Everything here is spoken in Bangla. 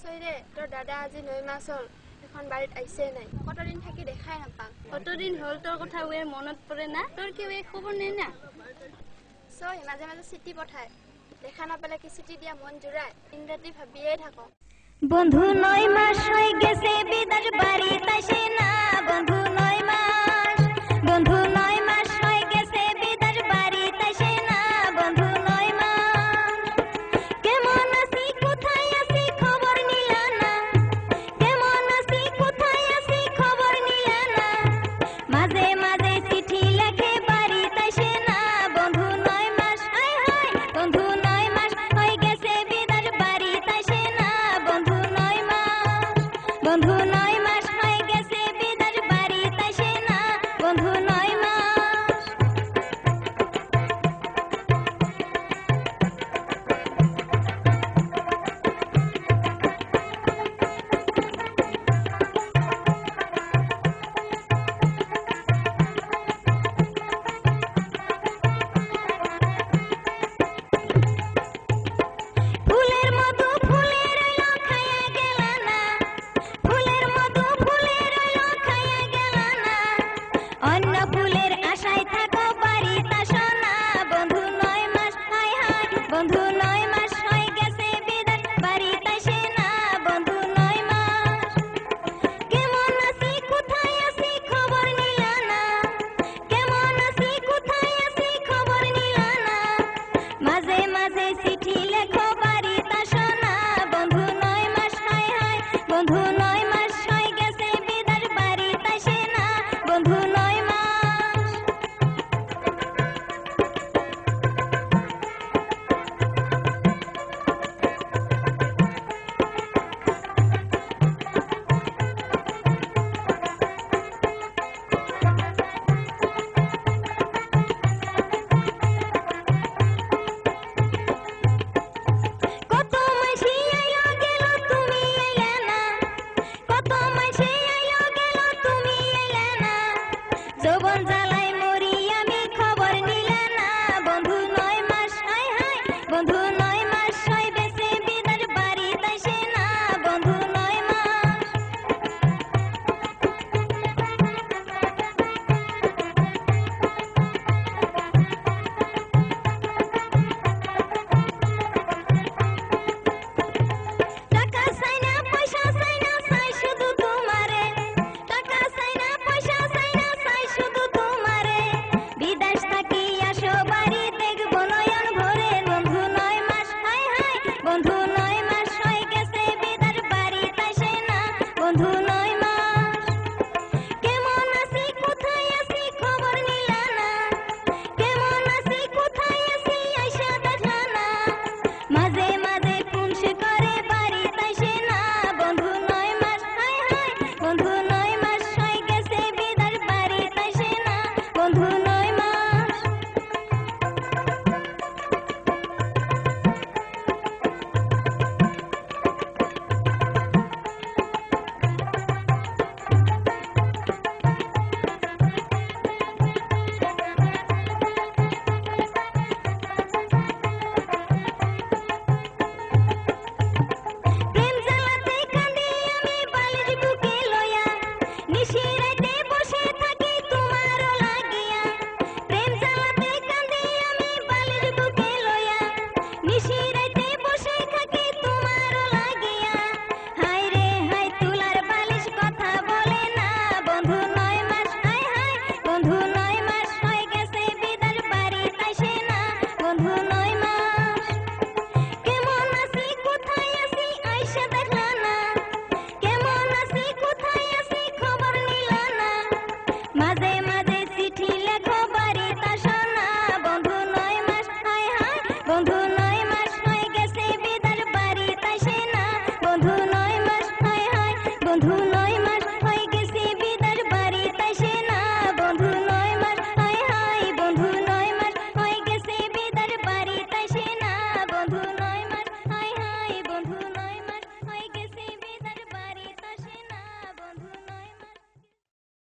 সৈরে তোর দাদা আজি 9 মাস হল এখন বাড়িত আইছে নাই কতদিন থাকি দেখাই নাপাং কতদিন হল তোর কথা ওয়ে মনত পড়ে না তোর কি ওয়ে খবর নেই না সৈ মাঝে মাঝে চিঠি পঠায় দেখা নাপালে কি চিঠি দিয়া মন জুড়ায় দিন রাতি ভাবিয়ে থাকো বন্ধু 9 মাস হয়ে গেছে বিদার বাড়িত আসে না বন্ধু 9 মাস বন্ধু 9 মাস হয়ে গেছে বিদার বাড়িত আসে না বন্ধু 9 মাস কেমন আছি কোথায় আছি খবর নিলা না কেমন আছি কোথায় আছি খবর নিলা না মাঝে মাঝে চিঠি লেখে বাড়িত আসে না বন্ধু 9 মাস হায় হায় বন্ধু 9 মাস হয়ে গেছে বিদার বাড়িত আসে না বন্ধু 9 মাস বন্ধু